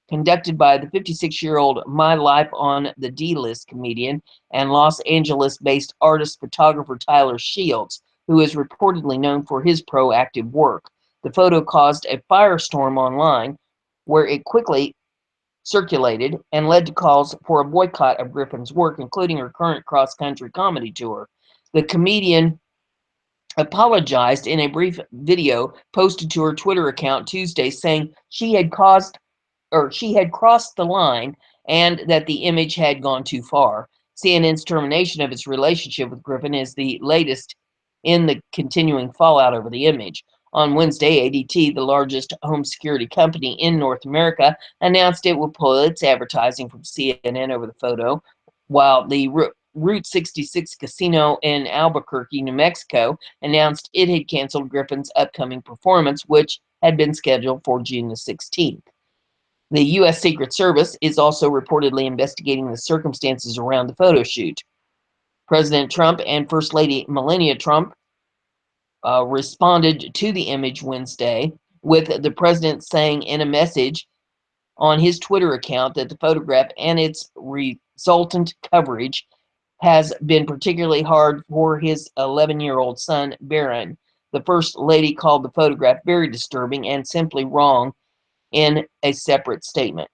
conducted by the 56-year-old My Life on the D-List comedian and Los Angeles-based artist-photographer Tyler Shields, who is reportedly known for his proactive work. The photo caused a firestorm online, where it quickly circulated and led to calls for a boycott of Griffin's work, including her current cross-country comedy tour. The comedian apologized in a brief video posted to her Twitter account Tuesday, saying she had crossed the line and that the image had gone too far. CNN's termination of its relationship with Griffin is the latest in the continuing fallout over the image. On Wednesday, ADT, the largest home security company in North America, announced it would pull its advertising from CNN over the photo, while the Route 66 casino in Albuquerque, New Mexico, announced it had canceled Griffin's upcoming performance, which had been scheduled for June the 16th. The U.S. Secret Service is also reportedly investigating the circumstances around the photo shoot. President Trump and First Lady Melania Trump responded to the image Wednesday, with the president saying in a message on his Twitter account that the photograph and its resultant coverage has been particularly hard for his 11-year-old son, Barron. The First Lady called the photograph very disturbing and simply wrong in a separate statement.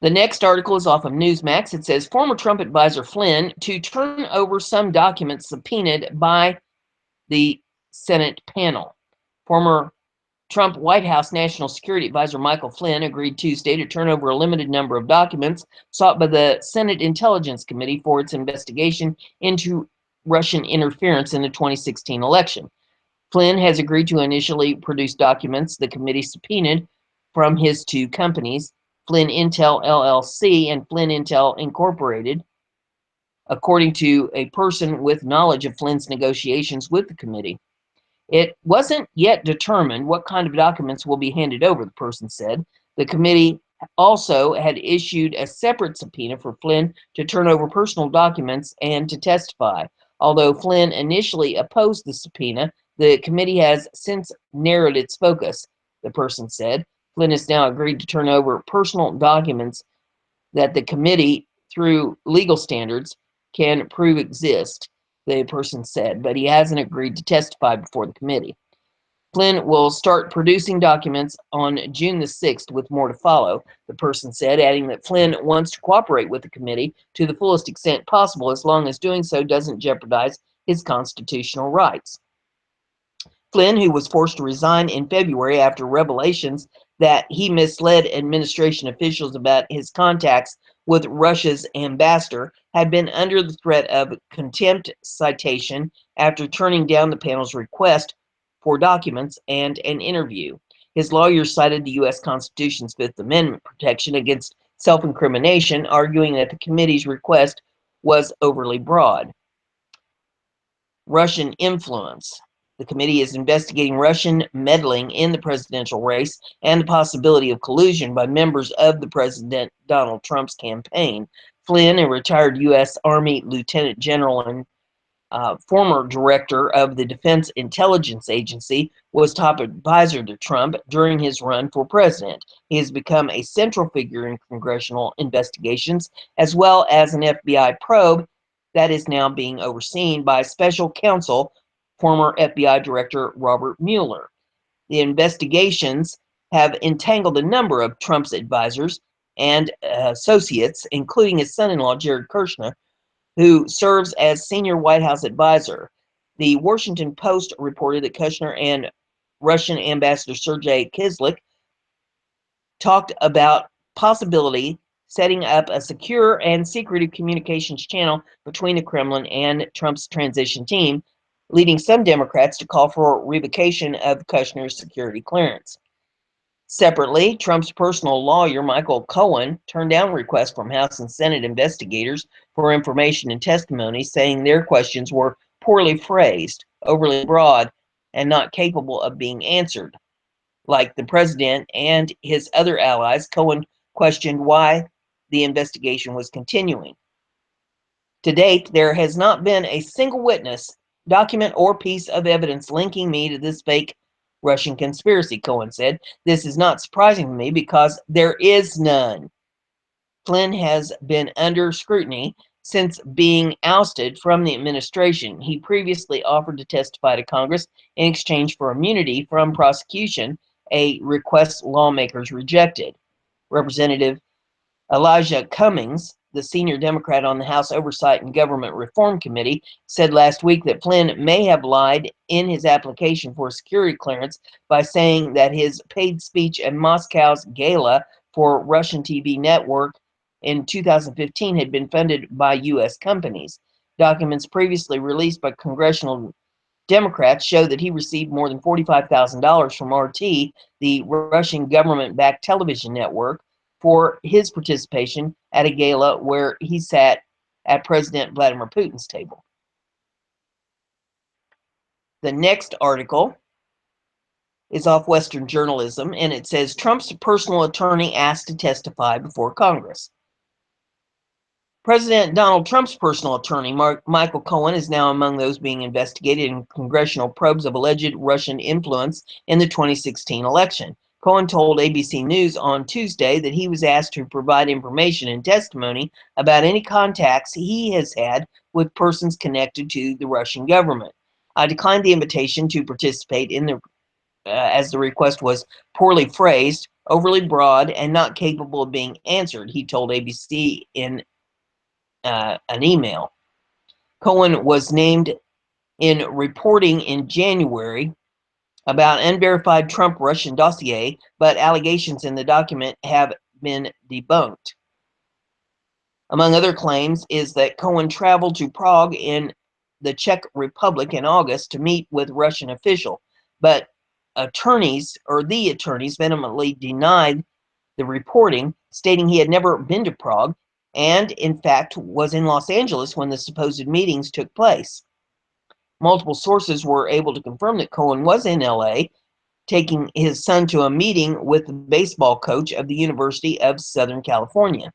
The next article is off of Newsmax. It says former Trump advisor Flynn to turn over some documents subpoenaed by the Senate panel. Former Trump White House National Security Advisor Michael Flynn agreed Tuesday to turn over a limited number of documents sought by the Senate Intelligence Committee for its investigation into Russian interference in the 2016 election. Flynn has agreed to initially produce documents the committee subpoenaed from his two companies, Flynn Intel LLC and Flynn Intel Incorporated, according to a person with knowledge of Flynn's negotiations with the committee. It wasn't yet determined what kind of documents will be handed over, the person said. The committee also had issued a separate subpoena for Flynn to turn over personal documents and to testify. Although Flynn initially opposed the subpoena, the committee has since narrowed its focus, the person said. Flynn has now agreed to turn over personal documents that the committee, through legal standards, can prove exist, the person said, but he hasn't agreed to testify before the committee. Flynn will start producing documents on June the 6th, with more to follow, the person said, adding that Flynn wants to cooperate with the committee to the fullest extent possible, as long as doing so doesn't jeopardize his constitutional rights. Flynn, who was forced to resign in February after revelations that he misled administration officials about his contacts with Russia's ambassador, had been under the threat of contempt citation after turning down the panel's request for documents and an interview. His lawyers cited the U.S. Constitution's Fifth Amendment protection against self-incrimination, arguing that the committee's request was overly broad. Russian influence. The committee is investigating Russian meddling in the presidential race and the possibility of collusion by members of the President Donald Trump's campaign. Flynn, a retired U.S. Army lieutenant general and former director of the Defense Intelligence Agency, was top advisor to Trump during his run for president. He has become a central figure in congressional investigations, as well as an FBI probe that is now being overseen by special counsel, former FBI Director Robert Mueller. The investigations have entangled a number of Trump's advisors and associates, including his son-in-law, Jared Kushner, who serves as senior White House advisor. The Washington Post reported that Kushner and Russian Ambassador Sergei Kislyak talked about possibility setting up a secure and secretive communications channel between the Kremlin and Trump's transition team, leading some Democrats to call for revocation of Kushner's security clearance. Separately, Trump's personal lawyer, Michael Cohen, turned down requests from House and Senate investigators for information and testimony, saying their questions were poorly phrased, overly broad, and not capable of being answered. Like the president and his other allies, Cohen questioned why the investigation was continuing. To date, there has not been a single witness, document, or piece of evidence linking me to this fake Russian conspiracy, Cohen said. This is not surprising to me because there is none. Flynn has been under scrutiny since being ousted from the administration. He previously offered to testify to Congress in exchange for immunity from prosecution, a request lawmakers rejected. Representative Elijah Cummings, the senior Democrat on the House Oversight and Government Reform Committee, said last week that Flynn may have lied in his application for security clearance by saying that his paid speech at Moscow's gala for Russian TV network in 2015 had been funded by U.S. companies. Documents previously released by congressional Democrats show that he received more than $45,000 from RT, the Russian government-backed television network, for his participation at a gala where he sat at President Vladimir Putin's table. The next article is off Western Journalism, and it says Trump's personal attorney asked to testify before Congress. President Donald Trump's personal attorney, Michael Cohen, is now among those being investigated in congressional probes of alleged Russian influence in the 2016 election. Cohen told ABC News on Tuesday that he was asked to provide information and testimony about any contacts he has had with persons connected to the Russian government. I declined the invitation to participate in the as the request was poorly phrased, overly broad, and not capable of being answered, he told ABC in an email. Cohen was named in reporting in January about unverified Trump Russian dossier, but allegations in the document have been debunked. Among other claims is that Cohen traveled to Prague in the Czech Republic in August to meet with Russian officials, but the attorneys vehemently denied the reporting, stating he had never been to Prague and, in fact, was in Los Angeles when the supposed meetings took place. Multiple sources were able to confirm that Cohen was in LA, taking his son to a meeting with the baseball coach of the University of Southern California.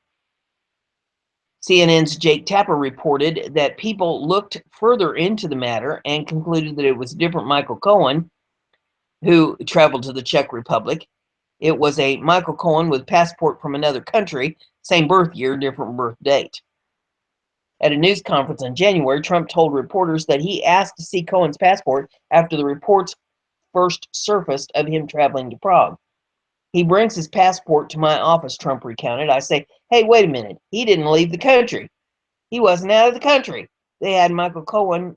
CNN's Jake Tapper reported that people looked further into the matter and concluded that it was a different Michael Cohen who traveled to the Czech Republic. It was a Michael Cohen with passport from another country, same birth year, different birth date. At a news conference in January, Trump told reporters that he asked to see Cohen's passport after the reports first surfaced of him traveling to Prague. He brings his passport to my office, Trump recounted. I say, hey, wait a minute. He didn't leave the country. He wasn't out of the country. They had Michael Cohen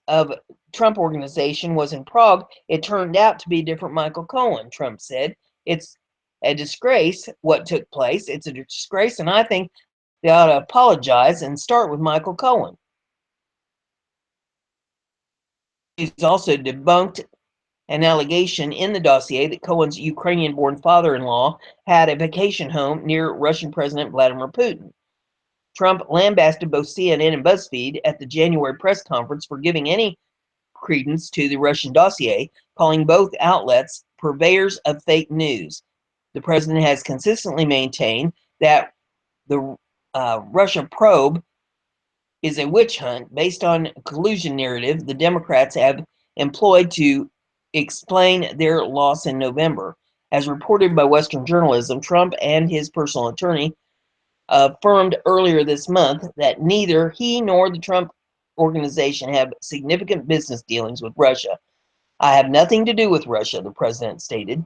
of Trump organization was in Prague. It turned out to be a different Michael Cohen, Trump said. It's a disgrace what took place. It's a disgrace, and I think they ought to apologize and start with Michael Cohen. He's also debunked an allegation in the dossier that Cohen's Ukrainian-born father-in-law had a vacation home near Russian President Vladimir Putin. Trump lambasted both CNN and BuzzFeed at the January press conference for giving any credence to the Russian dossier, calling both outlets purveyors of fake news. The president has consistently maintained that the Russia probe is a witch hunt based on a collusion narrative the Democrats have employed to explain their loss in November. As reported by Western journalism, Trump and his personal attorney affirmed earlier this month that neither he nor the Trump organization have significant business dealings with Russia. I have nothing to do with Russia, the president stated.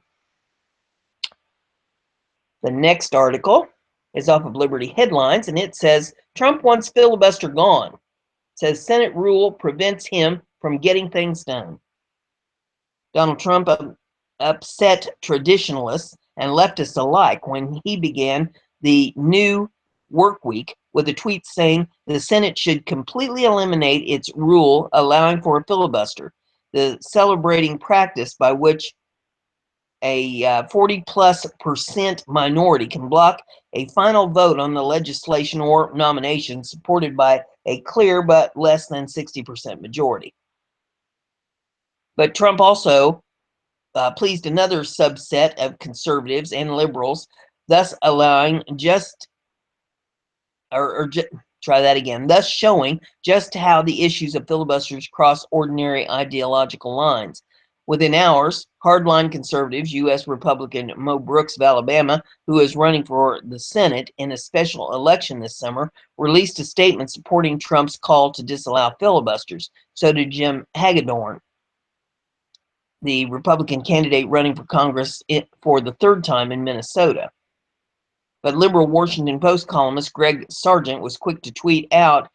The next article is off of Liberty Headlines, and it says, Trump wants filibuster gone. It says Senate rule prevents him from getting things done. Donald Trump upset traditionalists and leftists alike when he began the new work week with a tweet saying the Senate should completely eliminate its rule allowing for a filibuster, the celebrating practice by which a 40+% minority can block a final vote on the legislation or nomination supported by a clear but less than 60% majority. But Trump also pleased another subset of conservatives and liberals, thus allowing thus showing just how the issues of filibusters cross ordinary ideological lines. Within hours, hardline conservatives, U.S. Republican Mo Brooks of Alabama, who is running for the Senate in a special election this summer, released a statement supporting Trump's call to disallow filibusters. So did Jim Hagedorn, the Republican candidate running for Congress for the third time in Minnesota. But liberal Washington Post columnist Greg Sargent was quick to tweet out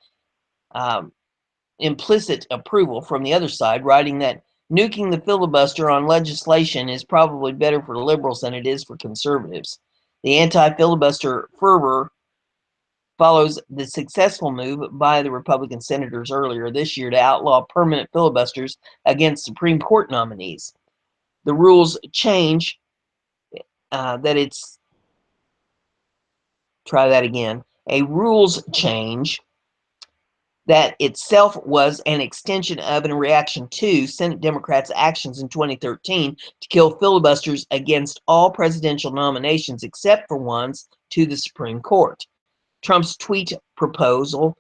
implicit approval from the other side, writing that nuking the filibuster on legislation is probably better for liberals than it is for conservatives. The anti-filibuster fervor follows the successful move by the Republican senators earlier this year to outlaw permanent filibusters against Supreme Court nominees. The rules change a rules change that itself was an extension of and a reaction to Senate Democrats' actions in 2013 to kill filibusters against all presidential nominations except for ones to the Supreme Court. Trump's tweet proposal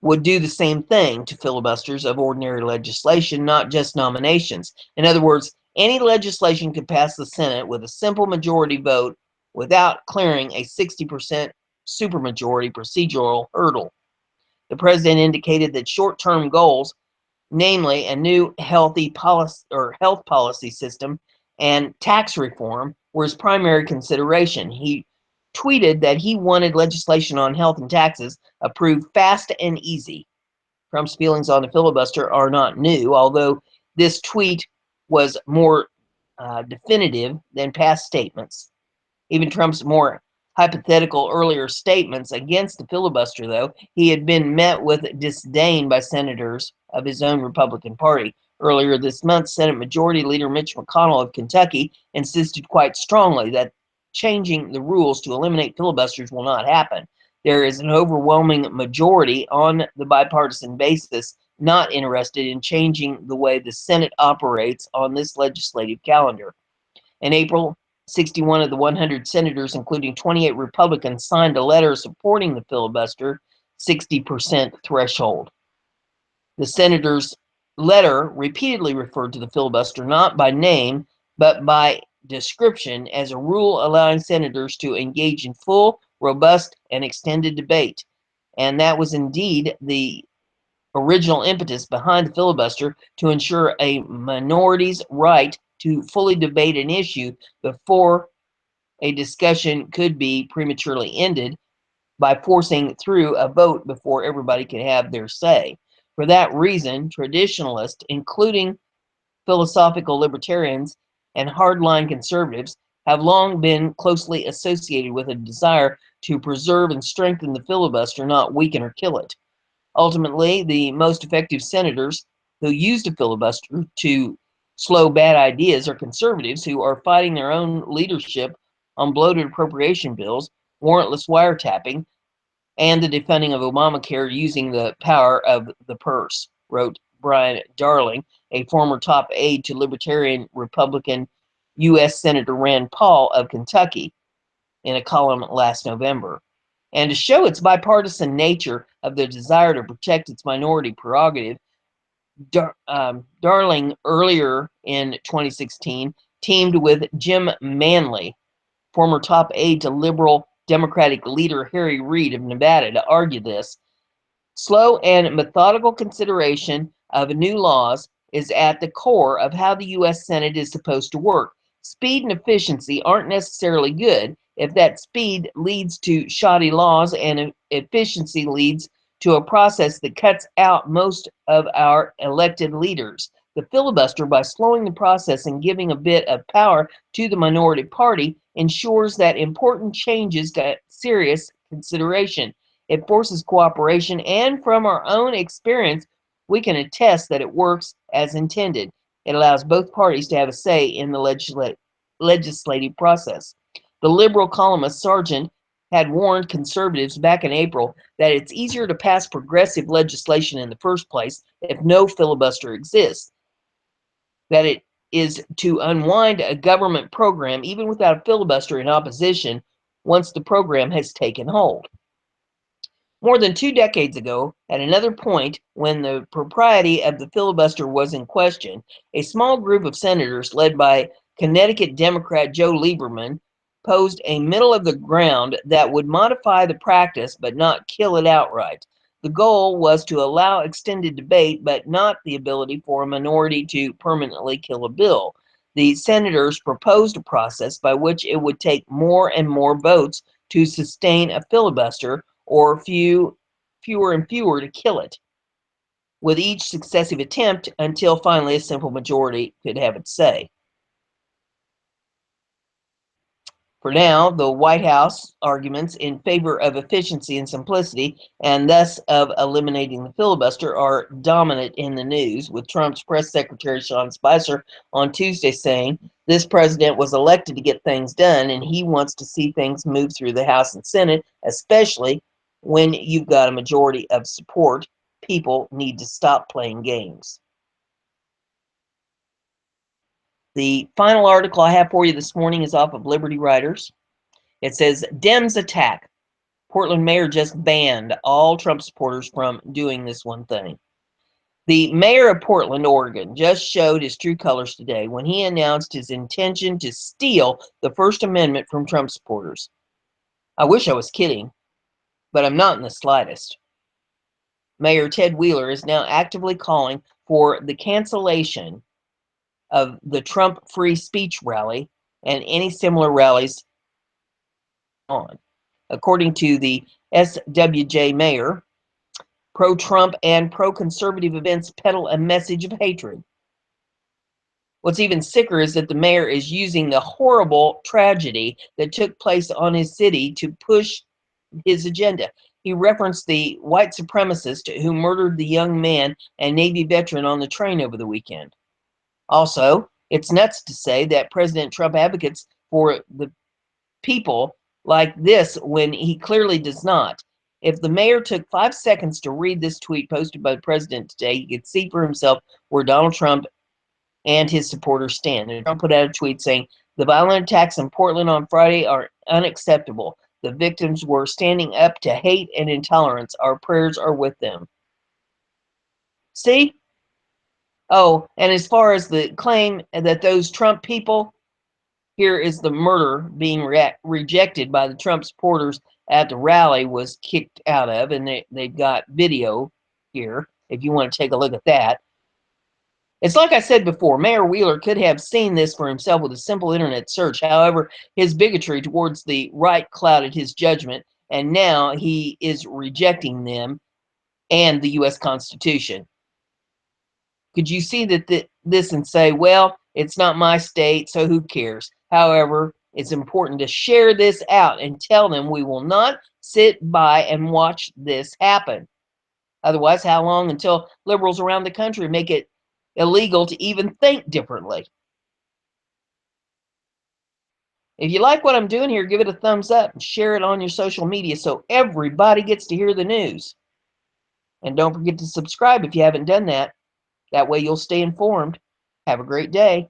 would do the same thing to filibusters of ordinary legislation, not just nominations. In other words, any legislation could pass the Senate with a simple majority vote without clearing a 60% supermajority procedural hurdle. The president indicated that short-term goals, namely a new health policy system and tax reform, were his primary consideration. He tweeted that he wanted legislation on health and taxes approved fast and easy. Trump's feelings on the filibuster are not new, although this tweet was more definitive than past statements. Even Trump's more hypothetical earlier statements against the filibuster, though, he had been met with disdain by senators of his own Republican Party. Earlier this month, Senate Majority Leader Mitch McConnell of Kentucky insisted quite strongly that changing the rules to eliminate filibusters will not happen. There is an overwhelming majority on the bipartisan basis not interested in changing the way the Senate operates on this legislative calendar. In April, 61 of the 100 senators, including 28 Republicans, signed a letter supporting the filibuster 60% threshold. The senators' letter repeatedly referred to the filibuster not by name, but by description as a rule allowing senators to engage in full, robust, and extended debate. And that was indeed the original impetus behind the filibuster, to ensure a minority's right to fully debate an issue before a discussion could be prematurely ended by forcing through a vote before everybody could have their say. For that reason, traditionalists, including philosophical libertarians and hardline conservatives, have long been closely associated with a desire to preserve and strengthen the filibuster, not weaken or kill it. Ultimately, the most effective senators who used a filibuster to slow bad ideas are conservatives who are fighting their own leadership on bloated appropriation bills, warrantless wiretapping, and the defunding of Obamacare using the power of the purse, wrote Brian Darling, a former top aide to Libertarian Republican U.S. Senator Rand Paul of Kentucky, in a column last November. And to show its bipartisan nature of the desire to protect its minority prerogative, Darling earlier in 2016 teamed with Jim Manley, former top aide to liberal Democratic leader Harry Reid of Nevada, to argue this. Slow and methodical consideration of new laws is at the core of how the U.S. Senate is supposed to work. Speed and efficiency aren't necessarily good if that speed leads to shoddy laws and efficiency leads to a process that cuts out most of our elected leaders. The filibuster, by slowing the process and giving a bit of power to the minority party, ensures that important changes get serious consideration. It forces cooperation, and from our own experience, we can attest that it works as intended. It allows both parties to have a say in the legislative process. The liberal columnist Sargent had warned conservatives back in April that it's easier to pass progressive legislation in the first place if no filibuster exists, that it is to unwind a government program even without a filibuster in opposition once the program has taken hold. More than 2 decades ago, at another point when the propriety of the filibuster was in question, a small group of senators led by Connecticut Democrat Joe Lieberman posed a middle of the ground that would modify the practice but not kill it outright. The goal was to allow extended debate but not the ability for a minority to permanently kill a bill. The senators proposed a process by which it would take more and more votes to sustain a filibuster, or fewer and fewer to kill it, with each successive attempt until finally a simple majority could have its say. For now, the White House arguments in favor of efficiency and simplicity, and thus of eliminating the filibuster, are dominant in the news, with Trump's press secretary Sean Spicer on Tuesday saying this president was elected to get things done, and he wants to see things move through the House and Senate, especially when you've got a majority of support. People need to stop playing games. The final article I have for you this morning is off of Liberty Writers. It says, Dems attack. Portland mayor just banned all Trump supporters from doing this one thing. The mayor of Portland, Oregon, just showed his true colors today when he announced his intention to steal the First Amendment from Trump supporters. I wish I was kidding, but I'm not in the slightest. Mayor Ted Wheeler is now actively calling for the cancellation of the Trump free speech rally and any similar rallies on. According to the SWJ mayor, pro-Trump and pro-conservative events peddle a message of hatred. What's even sicker is that the mayor is using the horrible tragedy that took place on his city to push his agenda. He referenced the white supremacist who murdered the young man and Navy veteran on the train over the weekend. Also, it's nuts to say that President Trump advocates for the people like this when he clearly does not. If the mayor took 5 seconds to read this tweet posted by the president today, he could see for himself where Donald Trump and his supporters stand. And Trump put out a tweet saying, the violent attacks in Portland on Friday are unacceptable. The victims were standing up to hate and intolerance. Our prayers are with them. See? Oh, and as far as the claim that those Trump people, here is the murder being rejected by the Trump supporters at the rally was kicked out of, and they've got video here if you want to take a look at that. It's like I said before, Mayor Wheeler could have seen this for himself with a simple internet search. However, his bigotry towards the right clouded his judgment, and now he is rejecting them and the U.S. Constitution. Could you see this and say, well, it's not my state, so who cares? However, it's important to share this out and tell them we will not sit by and watch this happen. Otherwise, how long until liberals around the country make it illegal to even think differently? If you like what I'm doing here, give it a thumbs up and share it on your social media so everybody gets to hear the news. And don't forget to subscribe if you haven't done that. That way you'll stay informed. Have a great day.